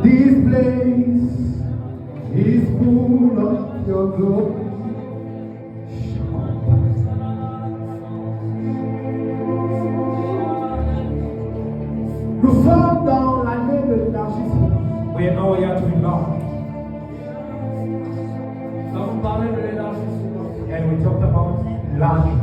This place is full of your glory. Nous sommes dans l'année de l'élargissement. We are now here to enlarge. Nous avons parlé de l'élargissement. And we talked about enlargement.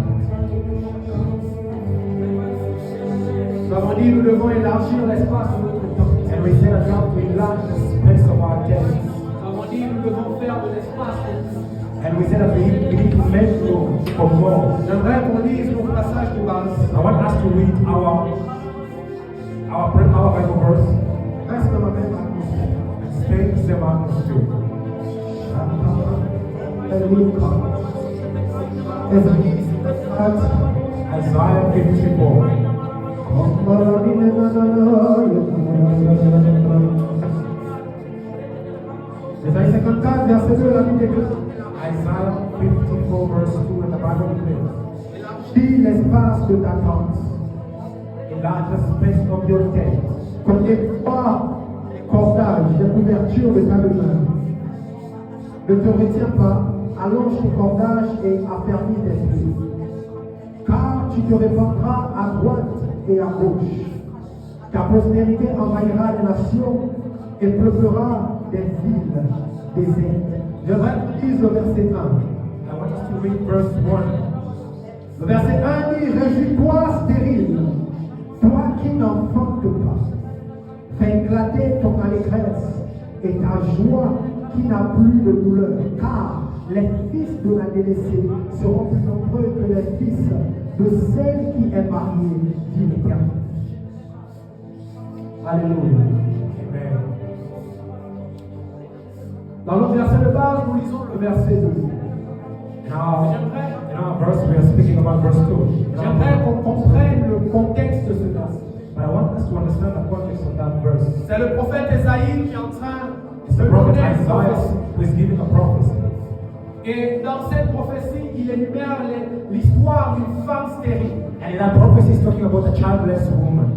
Nous avons dit nous devons élargir l'espace de notre temps. And we said that we have to enlarge the space of our days. Nous avons dit nous devons faire de l'espace pour plus. And we said that we need to make room for more. J'aimerais qu'on lise nos passages de base. I want us to read our Bible verse Reste dans la même atmosphère. and stay in the same atmosphere. Isaiah 54. Isaïe 54, verset 2, la Bible déclare. Isaiah 54 verse 2 and the Bible declares, Élargis l'espace de ta tente, enlarge the space of your tent, comme les trois cordages des couvertures de ta demeure. Ne te retiens pas, allonge tes cordages et affermis tes pieds. Car tu te répandras à droite et à gauche. Ta postérité envahira les nations et peuplera des villes désertes. J'aimerais que tu lises le verset 1. I want us to read verse 1. Le verset 1 dit, réjouis-toi stérile, toi qui n'enfantes pas. Fais éclater ton allégresse et ta joie qui n'a plus de douleur. Car les fils de la délaissée seront plus nombreux que les fils de celle qui est mariée, dit l'Éternel. Alléluia. Amen. Dans notre verset de base, nous lisons le verset 2. In our verse, we are speaking about verse 2. J'aimerais qu'on comprenne le contexte de ce verset. But I want us to understand the context of that verse. C'est le prophète Ésaïe qui est en train It's the de prophet donner une Isaiah prophétie. who is giving a prophecy. Et dans cette prophétie, il énumère l'histoire d'une femme stérile. And in that prophecy, he's talking about a childless woman.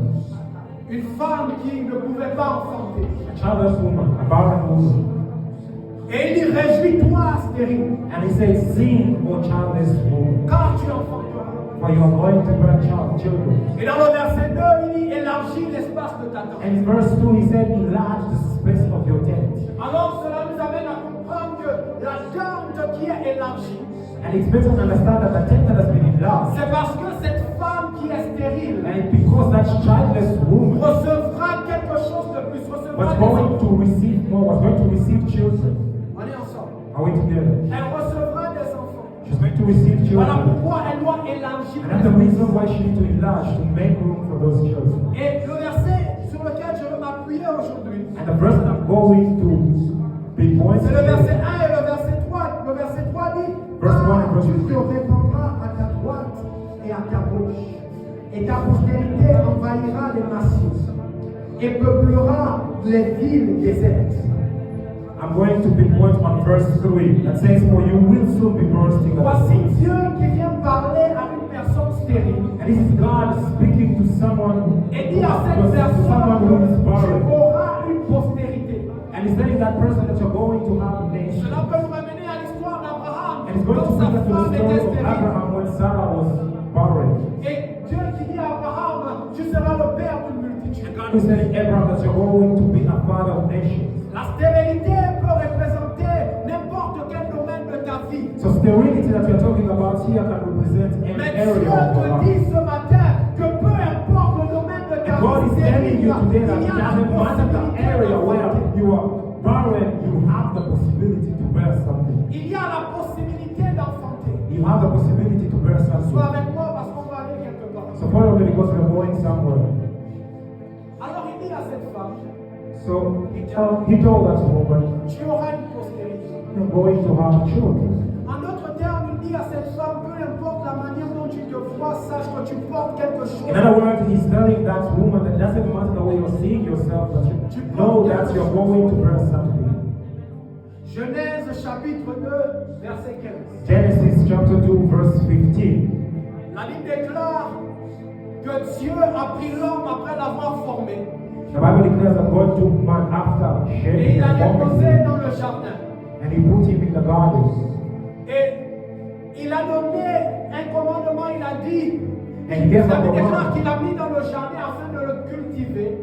Une femme qui ne pouvait pas enfanter. A childless woman, a barren woman. Et il dit, réjouis-toi stérile, And he says, sing, O childless woman, car tu enfanteras. for you are going to bear children. Et dans le verset 2, il dit, élargis l'espace de ta tente. And in verse 2, he said, enlarge the space of your tent. Alors cela nous amène à comprendre que la tente qui est élargie, And it's better to understand that the tent that has been enlarged. c'est parce que cette femme qui est stérile And it's because that childless woman recevra quelque chose de plus, recevra was des going enfants. to receive more, was going to receive children. On est ensemble. Are we together? Elle recevra des enfants. She's going to receive Voilà children. pourquoi elle doit élargir. And that's the reason why she needs to enlarge, to make room for those children. Et le verset sur lequel je veux m'appuyer aujourd'hui, And the verse that I'm going to be pointing c'est le verset 1 to, et le verset 3. Le verset 3 dit, Verse one and ah, verse tu two. te répandras à ta droite et à ta gauche, et ta postérité envahira les nations, et peuplera les villes désertes. I'm going to pinpoint on verse 3 that says, for you will soon be bursting at the Voici seams. Dieu qui vient parler à une personne stérile. And this is God speaking to someone Et who dit à cette is personne, tu barren. auras une postérité. And he's telling that person that you're going to have a nation. Cela peut nous amener à l'histoire d'Abraham, And it's going to dont bring sa us to the femme story était of stérile. Abraham when Sarah was barren. Et Dieu qui dit à Abraham, tu seras le père d'une multitude. And God was telling Abraham that you're going to be a father of nations. La stérilité peut représenter n'importe quel domaine de ta vie. So sterility that we're talking about here can represent any Mais Dieu area of te our dit life. ce matin que peu importe le domaine de ta And God is vie, telling you today that il it y a la doesn't matter the possibilité area where d'enfanter. you are barren, you have the possibility to bear something. Il y a la possibilité d'enfanter. You have the possibility to bear Sois something. avec moi parce qu'on va aller quelque part. So follow me because we're going somewhere. Alors il dit à cette femme, So he told that woman, tu auras une postérité. you're going to have children. En d'autres termes, il dit à cette femme, peu importe la manière dont tu te vois, sache que tu portes quelque chose. In other words, he's telling that woman that it doesn't matter the way you're seeing yourself, but you know that you're going to bear something. Genèse chapitre 2, verset 15. Genesis chapter 2, verse 15. La Bible déclare que Dieu a pris l'homme après l'avoir formé The Bible declares that God took man after et shaping il l'a and forming déposé him, dans le jardin. and he put him in the garden. Et il a donné un commandement, il a dit, And he gave ça a veut dire command. qu'il l'a mis dans le jardin afin de le cultiver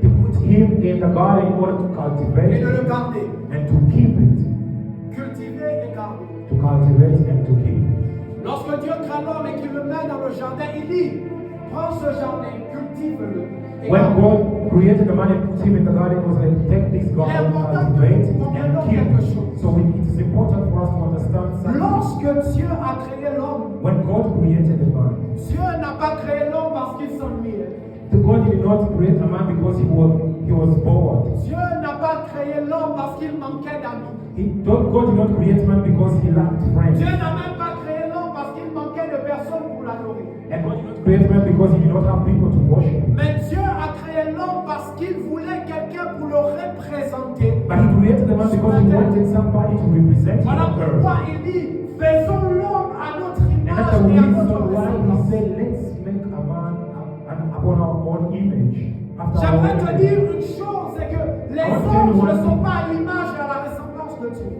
He put him in the garden in order to et cultivate de le it garder. and to keep it. Cultiver et garder. To cultivate and to keep. Lorsque Dieu crée l'homme et qu'il le met dans le jardin, il dit, prends ce jardin, cultive-le. et When garde-le. God created the man and put him in the garden, he was like, take this garden, cultivate it, and keep it. So it is important for us to understand something. Lorsque Dieu a créé l'homme, When God created the man, Dieu n'a pas créé l'homme parce qu'il s'ennuyait. the God did not create a man because he was bored. Dieu n'a pas créé l'homme parce qu'il manquait d'amis. God did not create man because he lacked friends. Dieu n'a même pas créé l'homme parce qu'il manquait de personnes pour l'adorer. And God did not create man because he did not have people to worship. Mais Dieu a créé l'homme parce qu'il voulait quelqu'un pour le représenter. But he created the man because he wanted somebody to represent him Voilà on earth. pourquoi il dit, faisons l'homme à notre And that's the image et à reason notre why he ressemblance. said, let's make a man upon our own image. After our J'aimerais own te image. dire une chose, c'est que les anges ne sont pas à l'image et à la ressemblance de Dieu.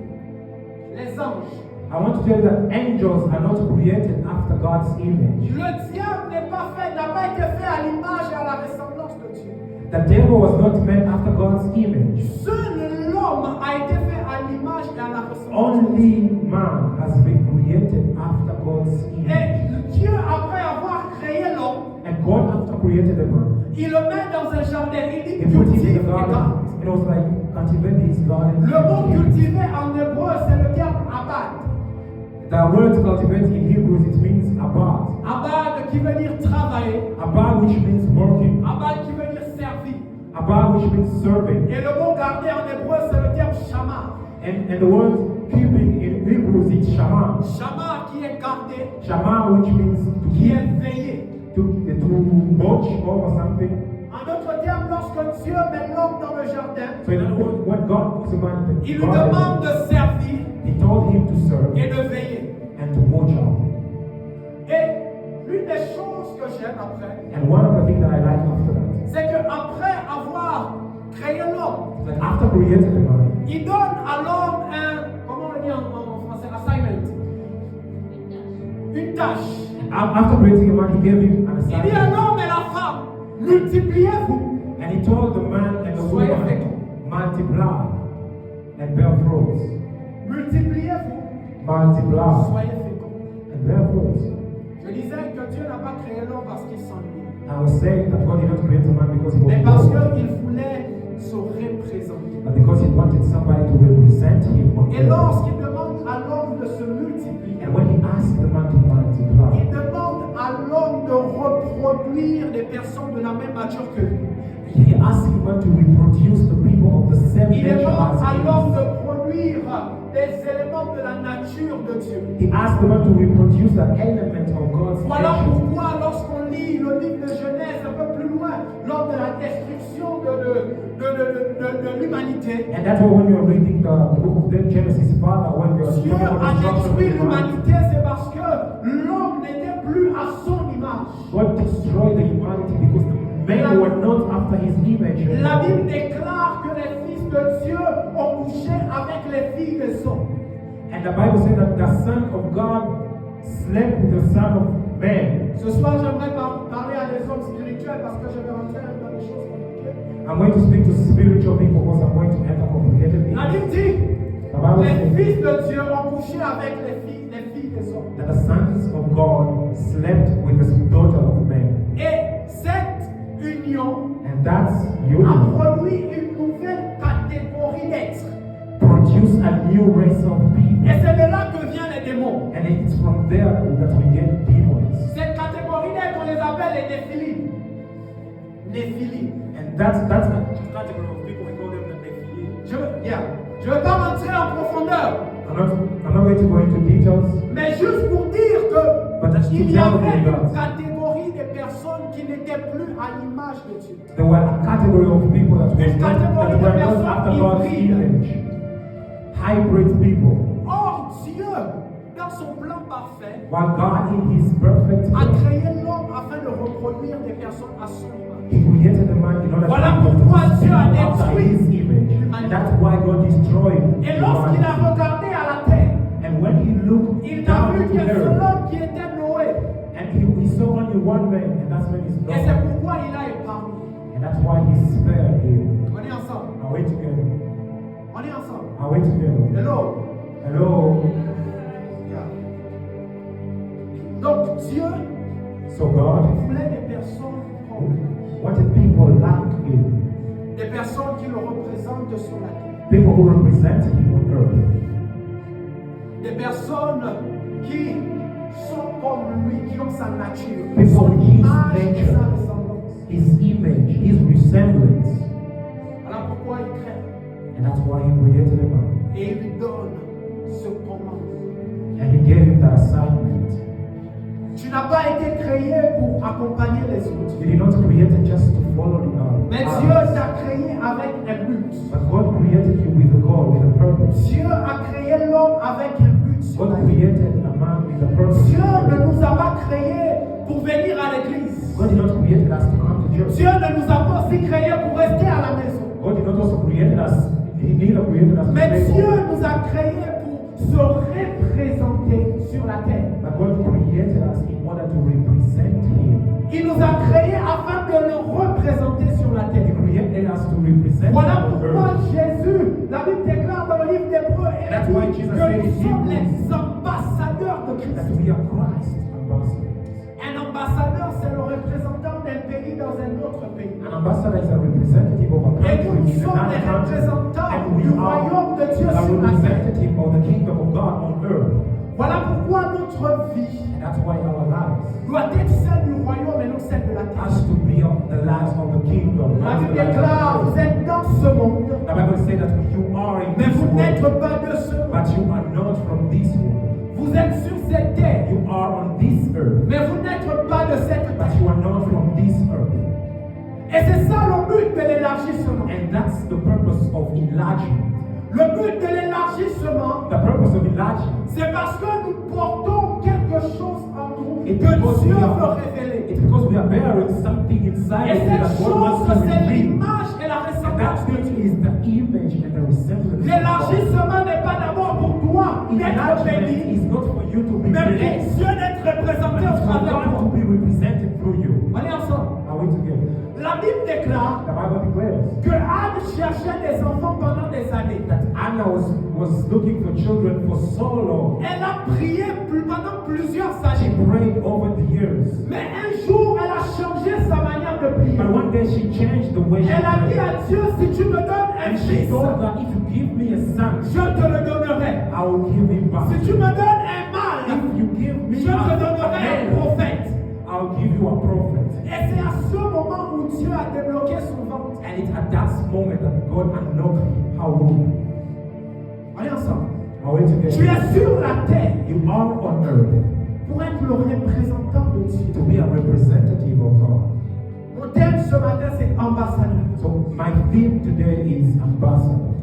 Les anges. I want to tell you that angels are not created after God's image. Le diable n'a pas été fait à l'image et à la ressemblance de Dieu. The devil was not made after God's image. Seul l'homme a été fait à l'image et à la ressemblance. Only man has been created after God's image. Et Dieu, après avoir créé l'homme, And God, after created the man, il le met dans un jardin. Il dit he put him in cultive the et garde. garden. It was like cultivate his garden. Le mot cultiver en hébreu, c'est le terme abad. The word cultivate in Hebrew, it means abad. Abad qui veut dire travailler. Abad, which means working. Abad qui veut dire servir. Abad, which means serving. Et le mot garder en hébreu, c'est le terme shamar. And the word keeping in Hebrew is shama. Shamar qui est gardé, Shama, which means to qui keep, est veillé. to watch over something. En d'autres termes, lorsque Dieu met l'homme dans le jardin, So in other words, when God puts a man in the il lui demande garden, de servir he told him to serve et de veiller. and to watch out. Et l'une des choses que j'aime après, And one of the things that I like after that, c'est qu'après avoir créé l'homme, that after creating the man, il donne à l'homme comment on dit en français, assignment, une tâche. after creating a man, he gave him an Il dit à assignment. l'homme et la femme, multipliez-vous, And he told the man and the Soyez woman, féconds. multiply and bear fruits. multipliez-vous, Multiply soyez féconds. and bear fruits. Je disais que Dieu n'a pas créé l'homme parce qu'il s'ennuie, I was saying that God did not create a man because he was mais parce bored, qu'il voulait se représenter. but because he wanted somebody to represent him on Et earth. lorsqu'il demande à l'homme de se multiplier, And when he asked the man to multiply, il demande à l'homme de reproduire des personnes de la même nature que lui. he asked him to reproduce the people of the same Il nature demande à as l'homme him. de produire des éléments de la nature de Dieu. He asked the man to reproduce the element of God's Voilà nature. pourquoi lorsqu'on lit le livre de Genèse un peu plus loin, lors de la destruction de l'humanité, And that's why when you're reading the book of Genesis, Father, when you're Dieu talking about a the destruction of détruit humanity, l'humanité, c'est parce que l'homme n'était plus à son image. God destroyed the humanity because the men were not after his image. La Bible déclare que les fils de Dieu ont couché avec les filles des hommes. And the Bible says that the Son of God slept with the Son of Man. Ce soir, j'aimerais parler à des hommes spirituels parce que je vais rentrer dans des choses compliquées. I'm going to speak to spiritual people because I'm going to enter complicated La things. Bible dit, The Bible les says fils de Dieu ont couché avec les filles des hommes. that the sons of God slept with the daughter of man. Et cette union And that's a union. produit une nouvelle catégorie d'êtres. Produce a new race of people. Et c'est de là que viennent les démons. And it's from there that we get demons. Cette catégorie d'êtres, on les appelle les néphilim. Néphilim. And that's a category of people, we call them the Nephilim. Je ne vais pas rentrer en profondeur, I'm not going to go into details, mais juste pour dire but that's qu'il to y tell avait you une that catégorie de personnes qui n'étaient plus à l'image de Dieu. there were a category of people that Une catégorie de were not personnes after God's hybrides. image. Hybrid people. Or, Dieu, dans son plan parfait, While God in his perfect a will, créé l'homme afin de reproduire des personnes à son image. he created a man in order Voilà to pourquoi Dieu a after détruit his image. And that's why God destroyed Et lorsqu'il a humanity. regardé à la terre, And when he looked il n'a down vu to qu'un seul earth, homme qui était Noé. and he saw only one man, and that's when he's Et c'est Noah. pourquoi il a épargné. And that's why he spared him. On est ensemble. Are we together? On est ensemble. Are we together? Hello. Hello? Yeah. Donc Dieu So God voulait des personnes comme wanted people like him. des personnes qui le représentent sur la terre. People who represent him on earth. Des personnes qui sont comme lui, qui ont sa nature, People son with his image et nature. sa ressemblance. His image, his resemblance. Voilà pourquoi il crée And that's why he created him. et il lui donne ce commandement. And he gave him that assignment. Tu n'as pas été créé pour accompagner les autres. You did not create it just to follow the Mais others. Dieu t'a créé avec un but. But God created you with a goal, with a purpose. Dieu a créé l'homme avec un but. sur God la vie. created a man with a purpose. Dieu ne nous a pas créés pour venir à l'église. God did not create us to come to church. Dieu ne nous a pas aussi créés pour rester à la maison. God did not also create us. He neither created us to Mais stay Dieu home. nous a créés pour se représenter sur la terre. But God created us in order to represent Him. Il nous a créés afin de le représenter sur la He terre. created us to represent Voilà Him on pourquoi earth. Jésus, la Bible déclare dans le livre d'Hébreux, That's why Jesus que said nous in sommes Hebrews les ambassadeurs de that Christ. we are Christ ambassadors. Un ambassadeur, c'est le représentant d'un pays dans un autre pays. An ambassador is a representative of a Et country nous in sommes les another country. représentants And we du are royaume de Dieu a sur la terre. representative of the kingdom of God on earth. Voilà pourquoi notre vie And that's why our lives doit être celle du royaume et non celle de la terre. has to be of the lives of the kingdom. La not Bible the lives of déclare, the vous earth. êtes dans ce monde, The Bible says that you are in mais this vous n'êtes world, pas de ce monde. but you are not from this world. Vous êtes sur cette terre, You are on this earth, mais vous n'êtes pas de cette but terre. you are not from this earth. Et c'est ça le but de l'élargissement. And that's the purpose of enlargement. Le but de l'élargissement, The purpose of enlargement c'est parce que nous portons quelque chose en nous is que because Dieu we veut are, révéler. it's because we are bearing something inside Et of you cette that God chose, wants to c'est reveal. l'image et la And ressemblance that de thing Dieu. is the image and the resemblance of God. L'élargissement n'est pas d'abord pour toi d'être Enlargement béni, is not for you to be mais pour blessed, Dieu d'être but représenté au it's for travers de God to toi. be represented through you. On est ensemble. Are we together? La Bible déclare The Bible declares que Anne cherchait des enfants pendant des années. that Anna was looking for children for so long. Elle a prié pendant plusieurs She années. prayed over the years. Mais un jour, elle a changé sa manière de prier. But one day she changed the way she Elle a dit prayed. à Dieu, si tu me donnes un And she fils, told that if you give me a son, je te le donnerai. I will give him back. Si tu me donnes un mâle, If you give me je te a donnerai un man, prophète. I'll give you a prophet. Et c'est à ce moment où Dieu a débloqué son ventre. And it's at that moment that God unlocked her womb. On est ensemble. Are we Tu together? es sur la terre You are on earth pour être le représentant de Dieu. to be a representative of God. Mon thème ce matin, c'est ambassadeur. So my theme today is ambassador.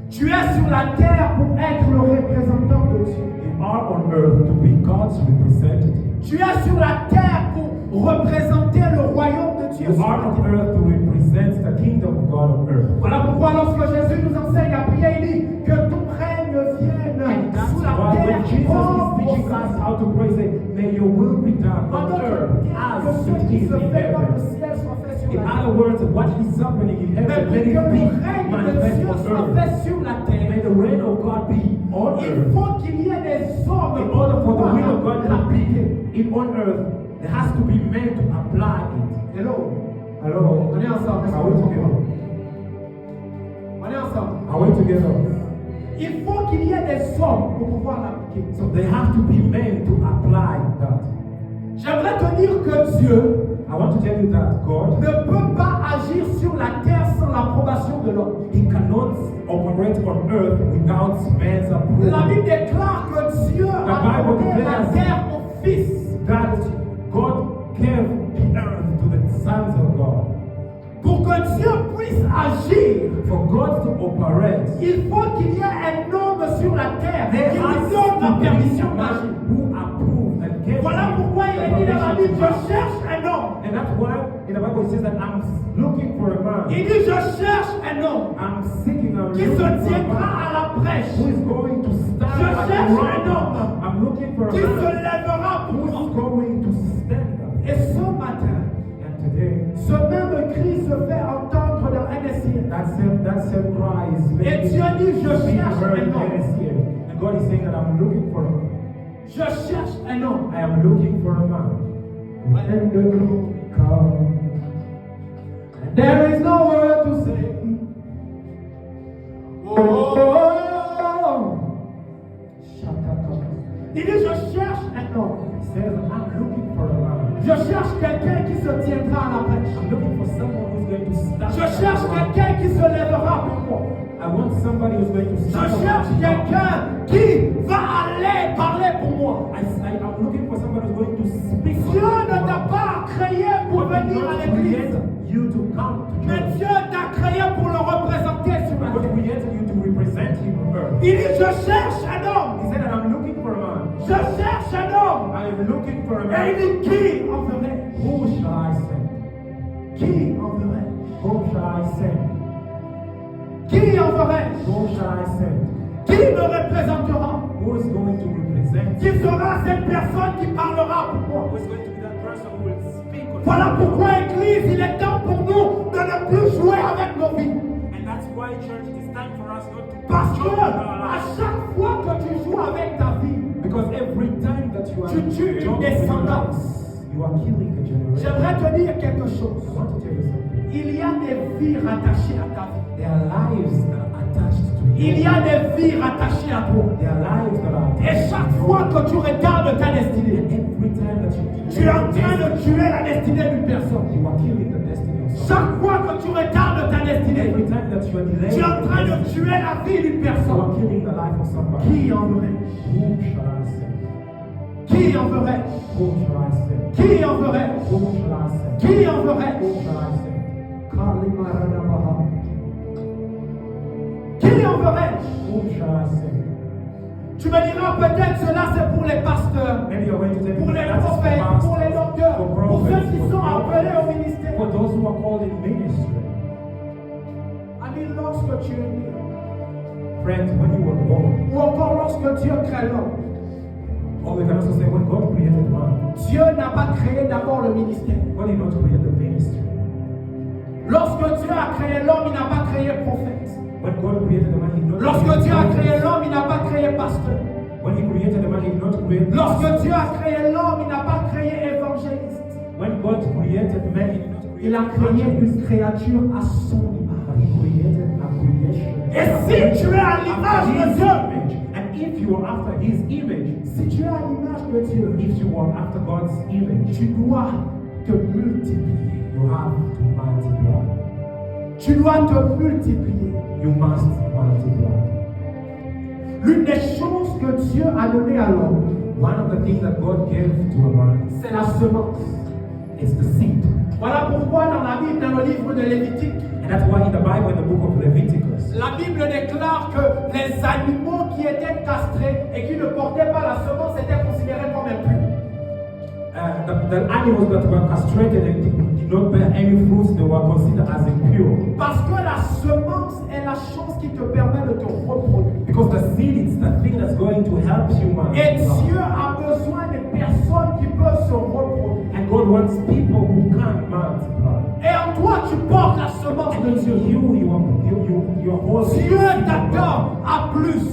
Tu es sur la terre pour être le représentant de Dieu. You are on earth to be God's representative. Tu es sur la terre pour représenter le royaume de Dieu. You are on earth to represent the kingdom of God on earth. Voilà pourquoi lorsque Jésus nous enseigne à prier, il dit que ton règne vienne And that's sous la why terre when Jesus comme is au teaching ciel. us how to pray, say, may your will be done En on d'autres earth termes, que as ce it qui is se in fait dans le heaven. ciel soit fait sur In la terre. other words, what is happening in Mais heaven, pour let que it le be règne de manifest Dieu on soit earth. fait sur la terre, May the reign of God be on il earth. faut qu'il y ait des hommes In pour order for the pouvoir will of God to l'appliquer. be in on earth, there has to be men to apply it. Hello. Hello? On est ensemble. Are we together? On est ensemble. Are we together? Il faut qu'il y ait des hommes pour pouvoir l'appliquer. So there have to be men to apply that. J'aimerais te dire que Dieu I want to tell you that God, ne peut pas agir sur la terre sans l'approbation de l'homme. He cannot operate on earth without man's La approval. Bible déclare que Dieu a Bible donné la declares terre au Fils That God gave the earth to the sons of God. pour que Dieu puisse agir. For God to operate, Il faut qu'il y ait un homme sur la terre there qui has lui donne la to be permission a d'agir. man who approve and get Voilà him pourquoi il the est dit dans la permission Bible, to je marry. cherche un homme. And that's why in the Bible it says that I'm looking for a man. Il dit, je cherche un homme I'm seeking a qui se looking for a tiendra man à la brèche, who is going to stand Je at the cherche un right. homme I'm looking for a qui se man lèvera pour who is moi. going to stand up. Et ce matin, And today, ce même cri se fait entendre dans NSI. that same cry is Et Dieu dit, je being cherche heard un in homme. NSCA. And God is saying that I'm looking for a man. Je cherche un homme. I am looking for a man. When the glory comes, and there is no word to say. Oh, il dit, je cherche un homme. He says, I'm looking for a man. Je cherche quelqu'un qui se tiendra à la brèche. I'm looking for someone who's going to stand. Je cherche quelqu'un qui se lèvera pour moi. I want somebody who's going to Je stand. cherche quelqu'un qui va aller parler pour moi. I'm looking for somebody who's going to speak. Dieu ne t'a pas créé pour God venir à did not l'église. create you to come to Mais church. Dieu t'a créé pour le représenter sur la God terre. created you to represent Him on earth. Il dit, je cherche un homme. He said that I'm looking for a man. Je cherche un homme. I am looking for a Et man. il dit, qui enverrai? Who shall I send? Qui enverrai? Who shall I send? Qui enverrai? Who shall I send? Qui me représentera? Who is going to represent? Qui sera cette personne qui parlera pour moi? Who is going to be that person who will speak on Voilà behalf pourquoi, of Église, il est temps pour nous de ne plus jouer avec nos vies. God? And that's why, church, it is time for us not to Parce que joke with our à lives. chaque fois que tu joues avec ta vie, Because every time that you are Tu tues une joking with your descendance. lives, you are killing a generation. j'aimerais te dire quelque I chose. want to tell you something. Il y a des vies rattachées à ta vie. There are lives that are attached to you. Il y a des vies rattachées à toi. There are lives that are Et attached chaque to you. fois que tu regardes ta destinée, Every time that tu es en train de tuer la destinée d'une personne. you are killing the destiny of someone. Chaque fois que tu regardes ta destinée, Every time that you are tu delaying es en train de the destiny, tuer la vie d'une you are personne. killing the life of somebody. Qui enverrai? Who shall I send? Qui enverrai? Who shall I send? Qui enverrai? Who shall I send? Qui enverrai? Who shall I send? Qui enverrai? Who shall I send? Tu me diras peut-être cela c'est pour les pasteurs, Maybe you're going to tell pour me les that is for prophètes, pastors, pour les docteurs, for pour ceux prophets, qui for sont prophets, appelés au ministère. for those who are called in ministry. Ami, lorsque tu es né, Friends, when you were born, ou encore lorsque Dieu crée l'homme, or we can also say when God created man, Dieu n'a pas créé d'abord le ministère. God did not create the ministry. Lorsque Dieu a créé l'homme, il n'a pas créé prophète. When God created the man, he did not Lorsque create Dieu a prophets. créé l'homme, il n'a pas créé pasteur. When he created the man, he did not create Lorsque Dieu a créé l'homme, il n'a pas créé évangéliste. When God created man, he did not create Il a créé une créature à son image. He created a creation. Et si tu es à l'image de His Dieu, image, and if you are after his image, si tu es à l'image de Dieu, if you are after God's image, tu dois te multiplier. you have to multiply. Tu dois te multiplier. You must multiply. L'une des choses que Dieu a donné à l'homme, One of the things that God gave to a man c'est la semence. is the seed. Voilà pourquoi dans la Bible, dans le livre de Lévitique, And that's why in the Bible, in the book of Leviticus, la Bible déclare que les animaux qui étaient castrés et qui ne portaient pas la semence étaient considérés comme impurs. the animals that were castrated and did not bear any fruits, they were considered as impure. Parce que la semence est la chose qui te permet de te reproduire. Because the seed is the thing that's going to help humans. Et Dieu a besoin de personnes qui peuvent se reproduire. And God wants people who can multiply. Et en toi, tu portes la semence And de into Dieu. you are holding. Dieu t'attend à plus.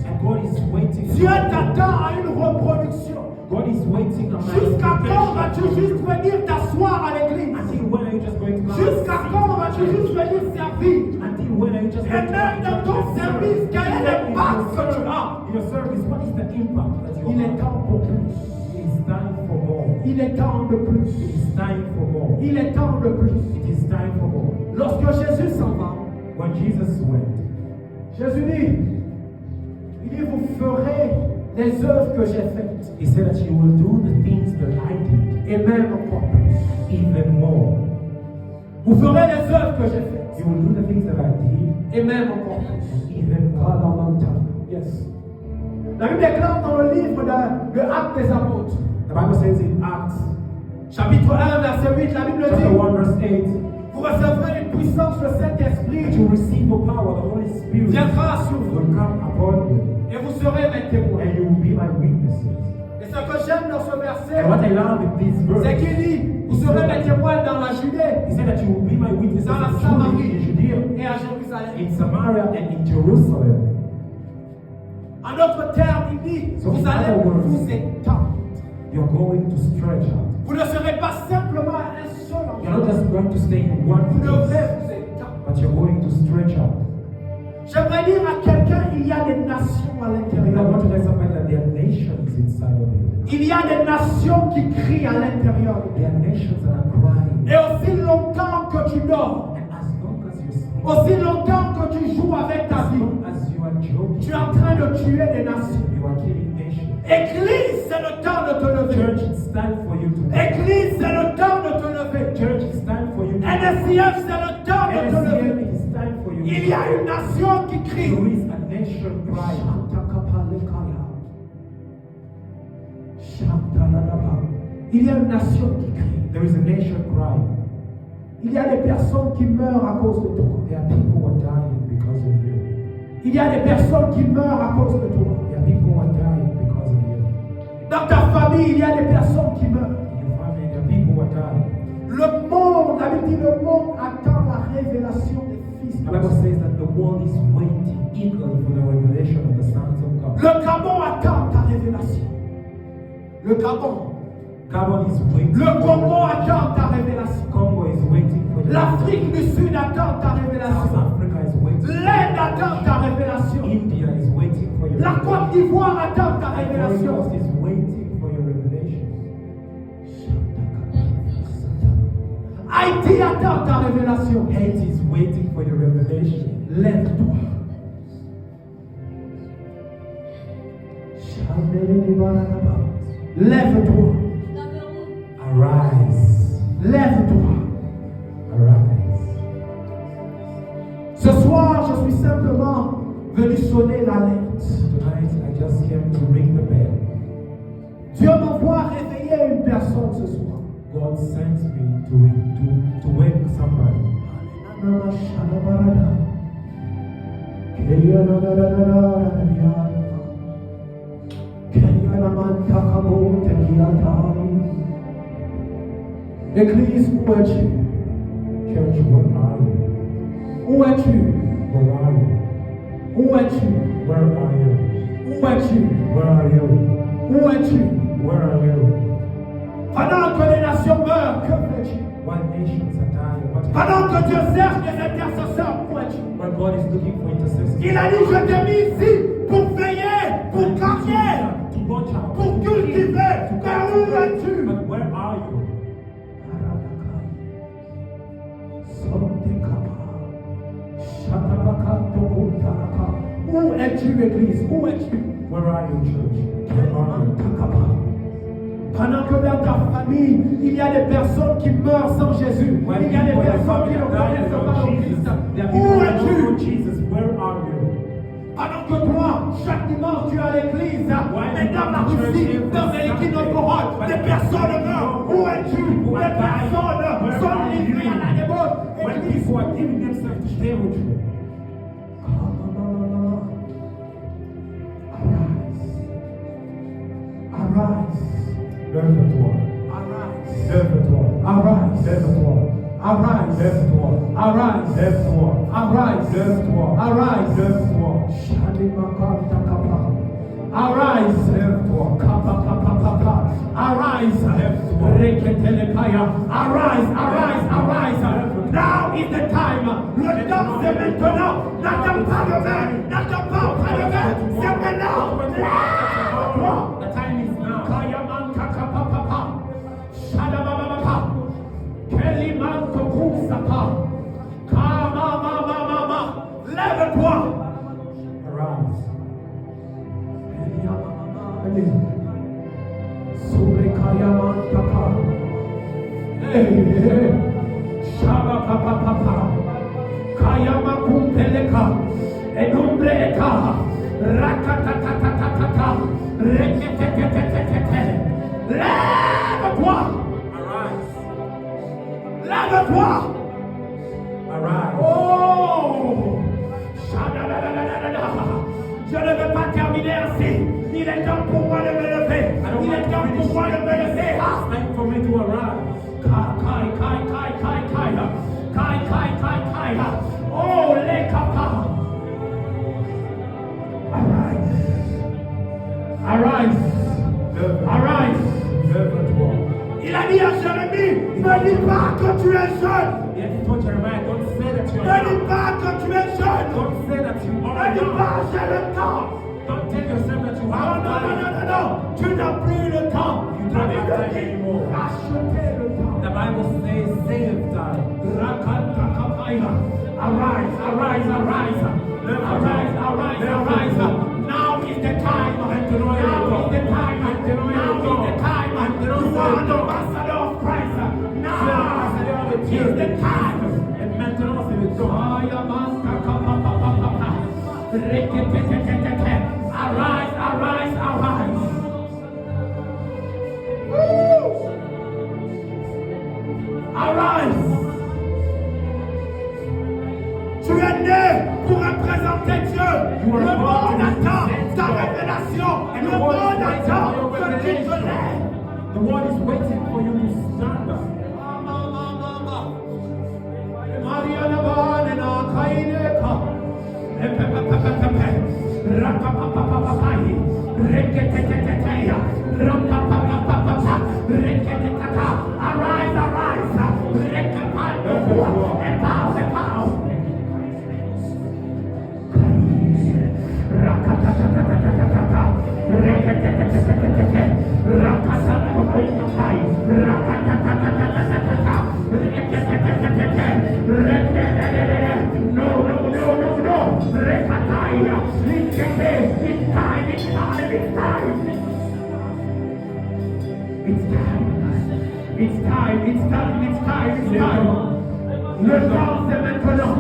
And God is waiting. Dieu t'attend à une reproduction. God is waiting on Jusqu'à quand vas-tu juste venir t'asseoir à l'église? Until when are you just going to come? Jusqu'à quand vas-tu juste venir servir? Until when are you just Et going to même dans ton service, quel est l'impact que tu as? In your service, what is the impact that you Il est have? temps pour plus. It is time for more. Il est temps de plus. It is time for more. Il est temps de plus. It is time for more. Lorsque Jésus s'en va, When Jesus went, Jésus dit, il dit, vous ferez les œuvres que j'ai faites. he said that you will do the things that I did, Et même encore plus. even more. Vous ferez les œuvres que j'ai faites. You will do the things that I did, Et même encore plus. and even more. Yes. La Bible déclare dans le livre de Actes des Apôtres, The Bible says in Acts chapitre 1, verset 8, la Bible chapter dit, 1 verse 8, vous recevrez une puissance, le that Saint-Esprit you receive the power, the Holy Spirit viendra sur will vous come upon you, et vous serez mes témoins. and you will be my witnesses. Et ce que j'aime dans ce verset, And what I love in this verse, c'est qu'il dit, vous serez mes témoins dans la Judée he said that you will be my witnesses Dans la in Samarie. Judea, et à Jérusalem. in Samaria, and in Jerusalem. En d'autres termes, il dit, So vous in allez other words, vous étendre. You're going to stretch out. Vous ne serez pas simplement un seul You're not endroit. just going to stay in one Vous devrez place, vous étendre. but you're going to stretch out. J'aimerais dire à quelqu'un, il y a des nations à I l'intérieur. want to tell somebody that there are nations inside of you. Il y a des nations qui crient à l'intérieur. There are nations that are crying. Et aussi longtemps que tu dors, And as long as you sleep, aussi longtemps que tu joues avec ta as vie, long as you are joking, tu es en train de tuer des nations. you are killing nations. Église, c'est le temps de te lever. Church, it's time for you to Église, c'est le temps de te lever. Church, it's time for you to NSCF, c'est le temps de te lever. NSCF, it's time for you Il y a une nation qui crie. There is a nation crying. Il y a une nation qui crie. There is a nation crying. Il y a des personnes qui meurent à cause de toi. There are people who are dying because of you. Il y a des personnes qui meurent à cause de toi. There are people who are dying because of you. Dans ta famille, il y a des personnes qui meurent. In your family, there are people who are dying. Le monde, la Bible dit, le monde attend la révélation des fils The de Bible Dieu. says that the world is waiting eagerly for the revelation of the sons of God. Le Gabon attend ta révélation. Le Gabon. Gabon is waiting. Le for Congo the revelation. attend ta révélation. Congo is waiting for the L'Afrique du Sud attend ta South révélation. Africa is waiting. L'Inde attend ta révélation. India is waiting for your La Côte d'Ivoire attend ta Ivory révélation. Coast is waiting for your revelation. Haïti attend ta révélation. Haiti is waiting for your revelation. Lève-toi. Lève-toi. Arise. Lève-toi. Arise. Ce soir, je suis simplement venu sonner l'alerte. Tonight I just came to ring the bell. Dieu m'envoie réveiller une personne ce soir. God sent me to wake somebody. Église, où es-tu? Church, where are you? Où es-tu? Where are you? Où es-tu? Where are you? Où es-tu? Where are you? Où es-tu? Where are you? Pendant que les nations meurent, que fais-tu? While nations are dying, what Pendant que Dieu cherche des intercesseurs, où es-tu? When God is looking for intercessors. Il a dit, je t'ai mis ici pour veiller, pour garder, to watch out, pour cultiver. Mais où es-tu? But where are you? Où es-tu, Église? Où es-tu? Where are you, church? Where are you? Pendant que dans ta famille, il y a des personnes qui meurent sans Jésus. When Il y a des people in the personnes qui family ne are dying connaissent pas without le Jesus, Christ. there are Où people that don't es-tu? know Jesus. Where are you? Pendant que toi, chaque dimanche, tu es à l'église, mais dans la you Russie, church dans every les équipes Sunday, de des personnes meurent. Où es-tu? People Les are dying. personnes Where sont are livrées you? à la débauche. When Église, people are giving themselves to territory. arise. Lève-toi. Arise. Lève-toi. Arise. Lève-toi. Arise. Lève-toi. Arise. Lève-toi. Arise. Lève-toi. Arise. Lève-toi. Arise. Lève-toi. Arise. Lève-toi. Reketelekaya. Arise. Arise. Arise. Now is the time. Le temps c'est maintenant. N'attends pas demain. N'attends pas après-demain. C'est maintenant. Lève-toi. The time is now. Kayaman kakapapapa. Shadabababa. Keliman tokusapa. Kamamamamama. Lève-toi. Arise. Shaba papa papa, Kayama kumpeleka, enumbreka, rakatatatata, reketetetetetete, Lève-toi. Arise. Lève-toi. Arise. Oh! Je ne veux pas terminer ainsi. Il est temps pour moi de me lever. Il est temps pour moi de me lever. It's time for me to arise. Kai. Oh, les capas. Arise. Arise. Lève-toi. Il a dit à Jérémie, ne dis pas que tu es jeune. He told Jeremiah, don't say that you Ne are dis young. pas que tu es jeune. Don't say that you Ne are dis young. pas j'ai le temps. Don't tell yourself that you Non, have non, non, time. non, non, non. Tu n'as plus le temps. You La don't Bible have time dit, anymore. achetez le temps. The Bible says, save time. Arise, arise, arise. Arise, arise, arise. Now is the time. Now is the time. Now is the time. You are an ambassador of Christ. Now is the time. Et maintenant, c'est le temps. Arise, arise, arise. Woo! Arise. Tu es né pour représenter Dieu. Le monde attend ta révélation. Le monde attend que tu te lèves. The world is waiting for you to stand up. Arise, arise. It's time. Le temps c'est maintenant.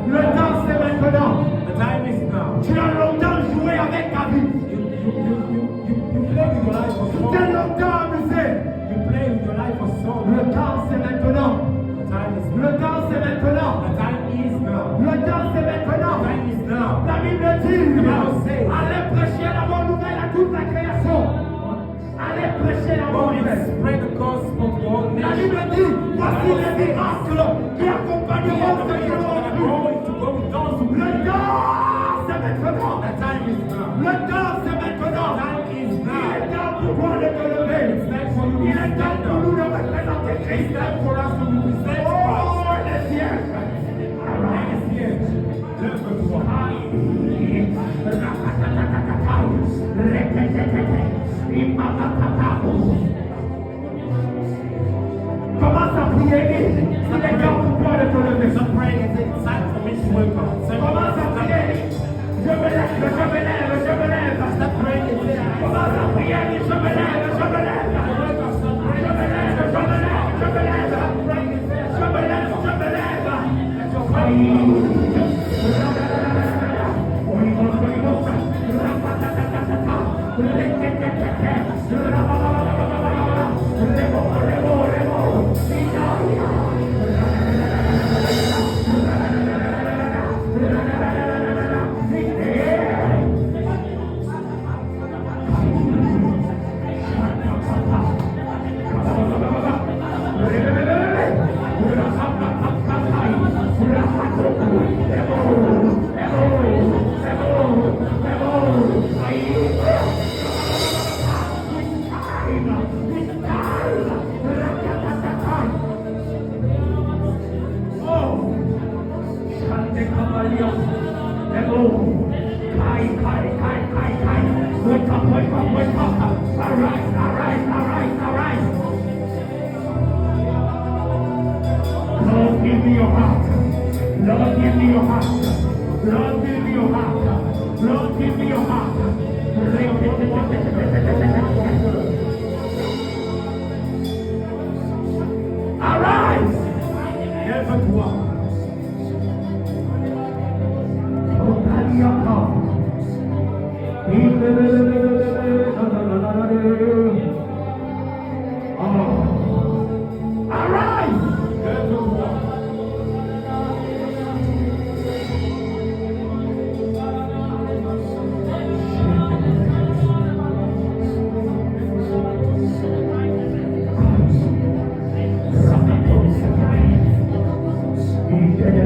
Le temps c'est maintenant. The time is now. Tu as longtemps joué avec ta vie. You play with your life for Tu so t'es long. longtemps amusé. You play with your life for so long. Le temps c'est maintenant. The time is Le now. temps c'est maintenant. The time is now. Le temps c'est maintenant. The time is now. La Bible dit, allez prêcher la bonne nouvelle à toute la création. Allez prêcher la Go bonne and nouvelle. spread the gospel to all La nations. Bible dit, voici les miracles qui accompagneront ceux qui l'ont cru. Le temps c'est maintenant. The time is now. Le temps c'est maintenant. Time is Il now. est temps pour toi de te lever. It's time for you Il to est temps stand pour up. nous de représenter It's Christ. time for us to represent Christ. Oh, les cieux. And it's here. Lève-toi. Commence à prier. Il est temps pour toi de te lever. Stop praying and say, it's time for me to wake up. It's time for me Commence to à stand up. prier. Je me lève. Stop praying and say, Commence à prier. Je me lève. Stop praying and say, Wake up. Arise. Lord, give me your heart. Lord, give me your heart. Lord, give me your heart. Lord, give me your heart. Arise. lève-toi. Open your heart. There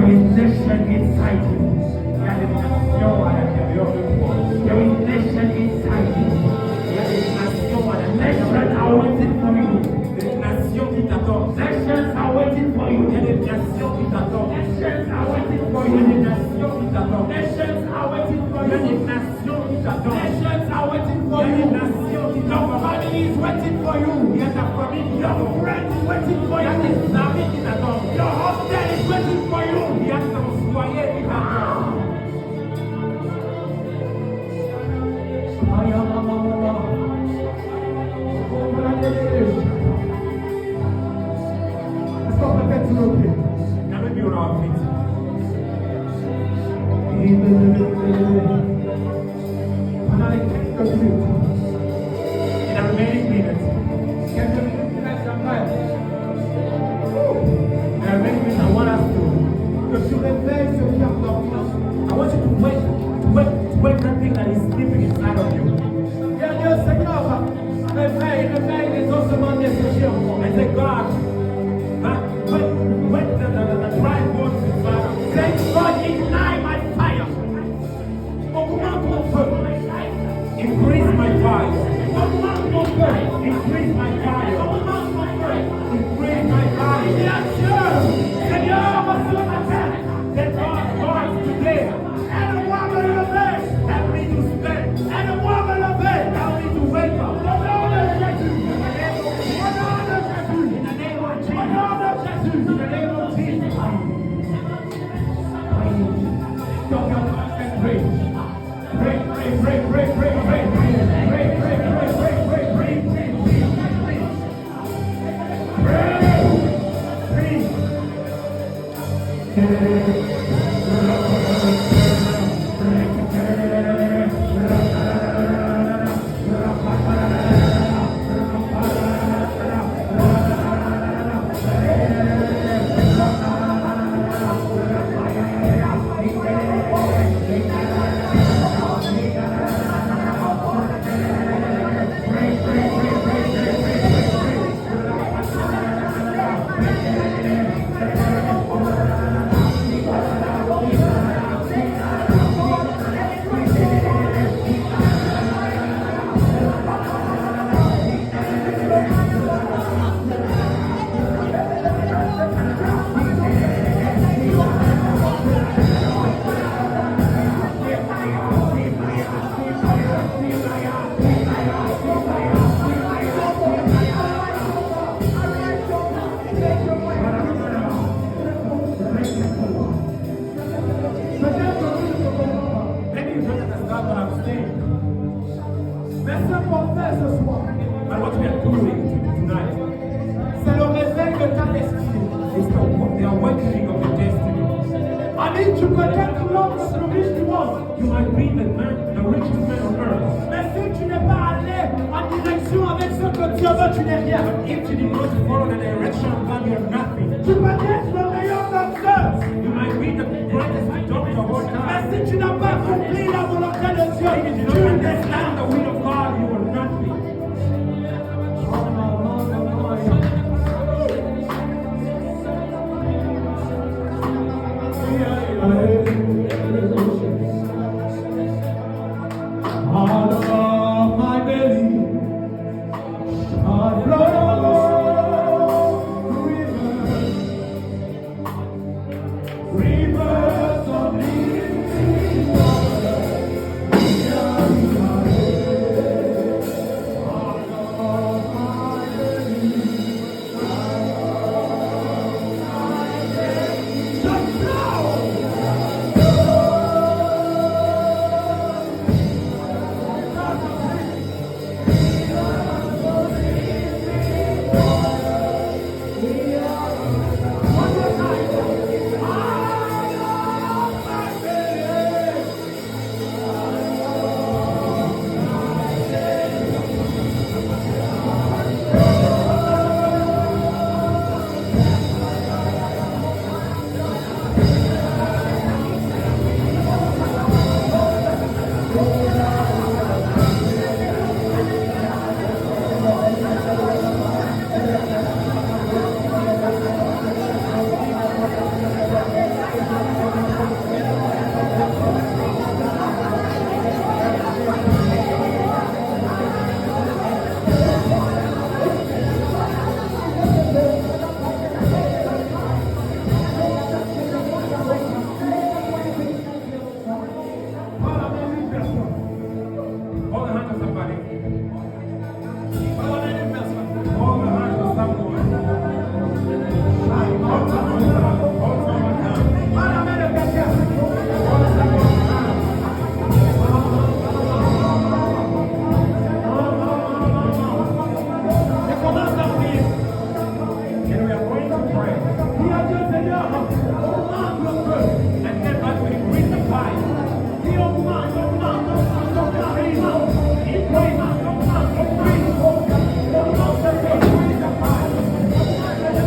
is nation inside you. There is nation inside you. Nations are waiting for you. Nations are waiting for you. Nations are waiting for you. Nations are waiting for you. Nations are waiting for you. Your family is waiting for you. Your friend is waiting for you. Your husband is waiting for you. Est-ce qu'on peut mettre sur nos pieds? Now maybe on our feet. Pendant les quelques minutes, In the remaining minutes. quelques minutes restent après, There are many things I want us to. que tu réveilles ce qui a dormi. I want you to wake that thing that is sleeping inside of you. Bien, Seigneur, réveille les ossements desséchés en moi. And say, God, wake the dry bones inside of me. Say, God, ignite my fire. Augmente mon feu. Increase my fire. Augmente mon feu. Increase my fire. Augmente mon feu. Increase my fire. Bien sûr, Seigneur, ce matin, That God today, aide-moi à me lever. help me to stand. Aide-moi à me lever. Help me to wake up. Au nom de Jésus. Au nom de Jésus. In the name of Au Jesus. nom de Jésus. In the name of Jesus. Stop your mouth and pray. Pray, pray, pray, pray, pray, pray. Pray, pray, pray, pray, pray, pray, pray. Maybe you don't understand what I'm saying. Mais ce qu'on fait ce soir, But what we are doing tonight c'est le réveil de ta destinée. is the awakening of your destiny. Ami, tu peux être l'homme le plus riche du monde. You might be the richest man on earth. Mais si tu n'es pas allé en direction avec ce que Dieu veut, tu n'es rien. If you did not follow the direction of God, you are nothing. Tu peux être le meilleur docteur. You might be the greatest doctor of all Mais time. si tu n'as pas compris la volonté de Dieu, If you tu don't n'es understand the will of God, you are nothing. Out of my belly shall flow rivers Seigneur, augmente le feu. And then God will increase the fire. Dis augmente, carrément. Il augmente le feu. Increase the fire.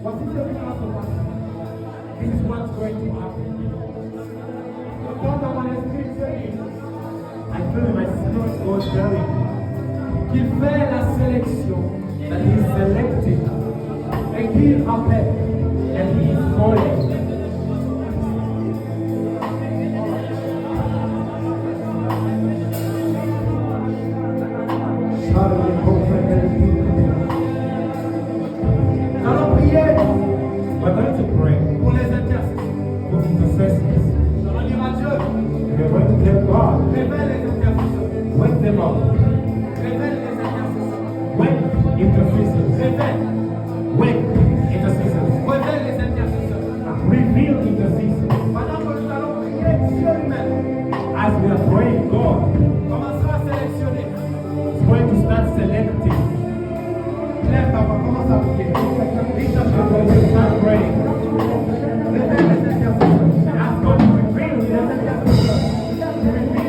Voici ce qui va se passer. This is what's going to happen. Quand dans mon esprit, Dieu dit I feel in my spirit God telling me qu'il fait la sélection that He is selecting et qu'il appelle. and He is calling. Nous allons prier We're going to pray pour les intercesseurs. for intercessors. Nous allons dire à Dieu, We're going to tell God, révèle les intercesseurs. wake them up, Révèle les intercesseurs. wake intercessors, Révèle. wake intercessors, Révèle les intercesseurs. reveal intercessors. Pendant que nous allons prier, Dieu lui-même As we are praying, God commencera à sélectionner. is going to start selecting. Lève ta voix, commence à prier. Dis à We're going Dieu, to start praying. révèle les intercesseurs. Ask God to reveal the intercessors.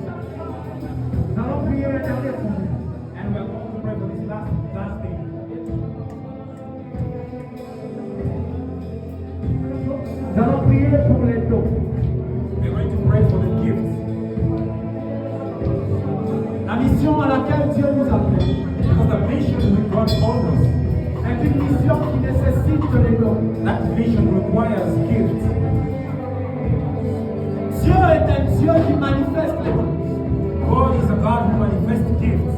Nous allons prier la dernière prière. And we're going to pray for this last thing. Nous allons prier pour les dons. We're going to pray for the gifts. La mission à laquelle Dieu nous appelle Because the mission with God called us, est une mission qui nécessite les dons. that mission requires gifts. Dieu est un Dieu qui manifeste les dons. God is a God who manifests gifts.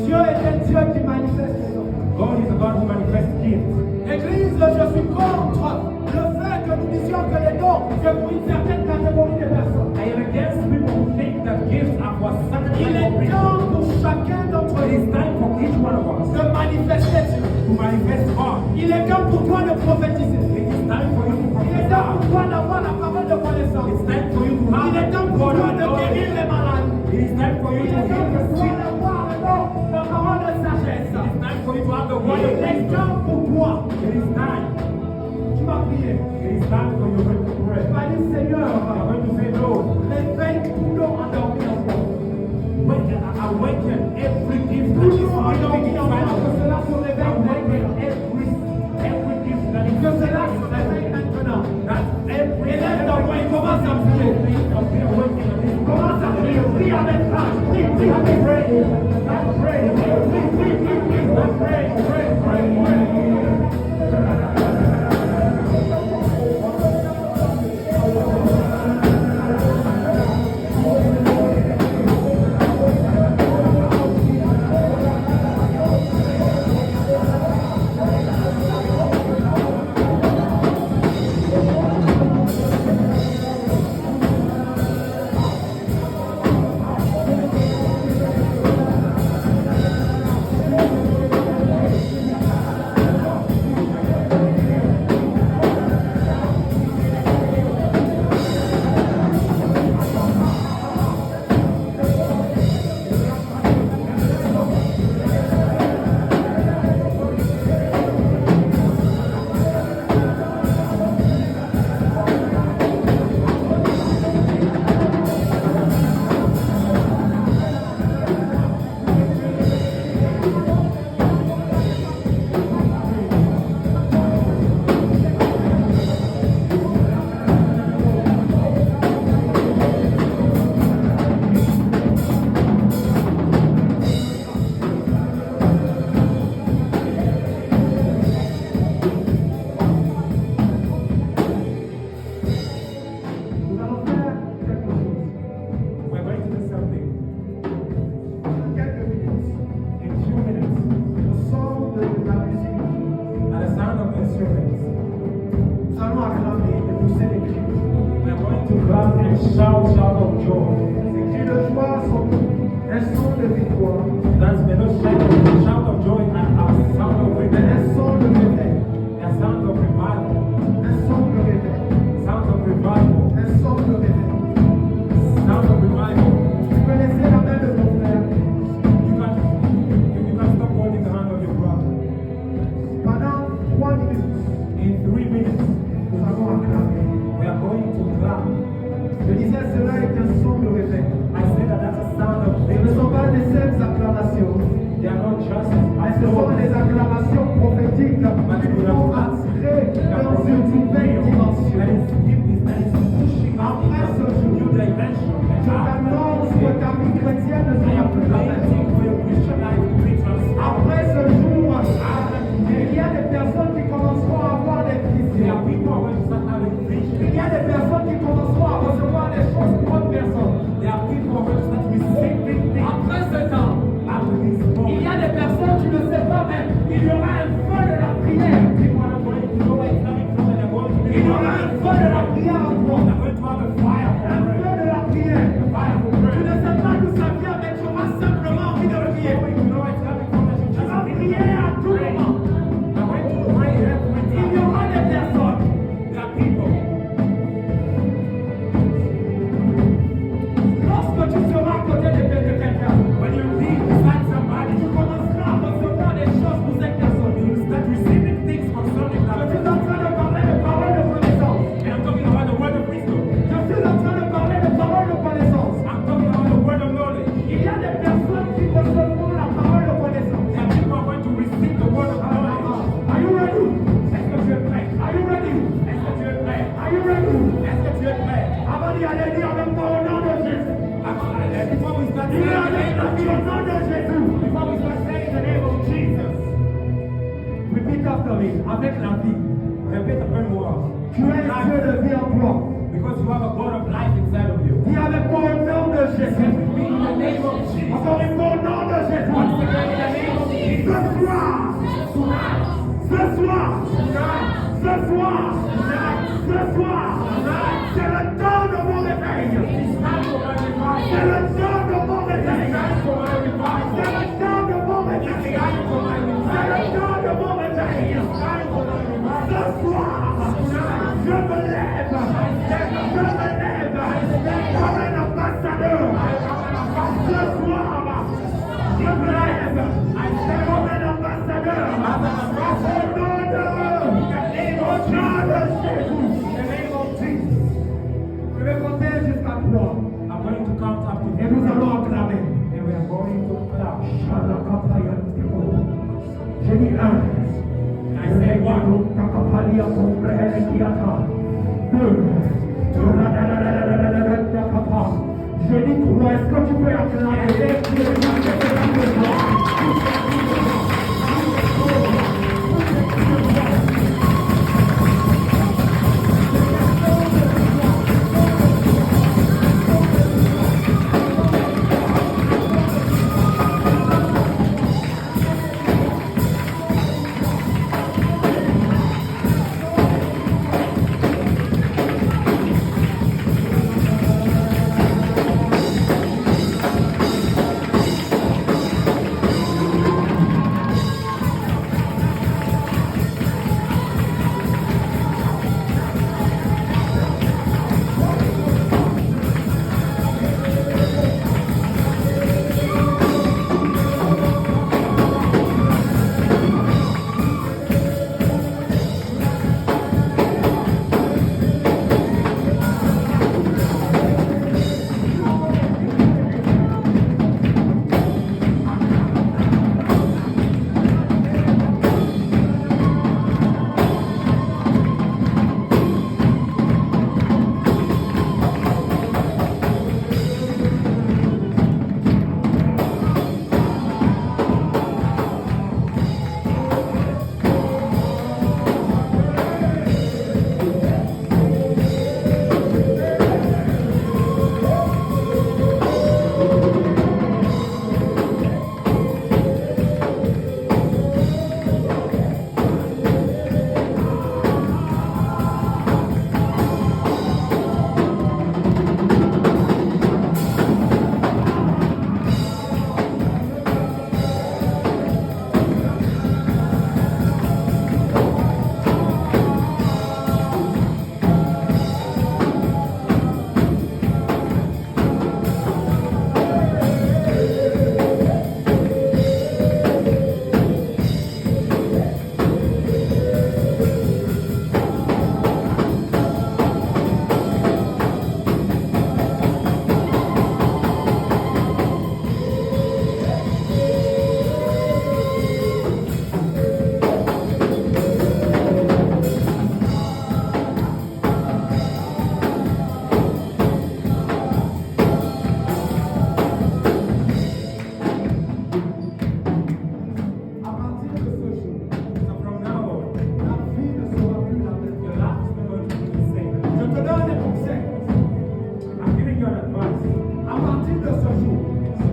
Dieu est un Dieu qui manifeste les dons. God is a God who manifests gifts. Église, je suis contre le fait que nous disions que les dons, c'est pour une certaine catégorie de personnes. I am against people who think that gifts are for certain Il type est of people. temps pour chacun d'entre It is nous time for each one of us de manifester Dieu. to manifest God. Il est temps pour toi de prophétiser. It is time for you to Il est temps pour prophesy. toi d'avoir la parole de connaissance. It's time for you to have Il est temps pour toi de guérir les malades. It is time for you Il to est temps heal the pour toi sick. d'avoir la parole de sagesse. It is time for you to have the word of Il est wisdom. temps pour toi. It is time. Tu vas prier. It is time for you to pray. Tu vas dire, Seigneur, You are going to say, Lord, réveille tout l'eau endormi en moi. awaken every gift that Tout is l'eau endormi sleeping en moi. inside Que of us. cela se réveille Awaken maintenant. every gift that is Que cela sleeping se inside of réveille us. maintenant. That Je dis crois. Est-ce que tu peux acclamer Dieu?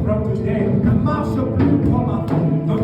From today, ne marche plus comme avant.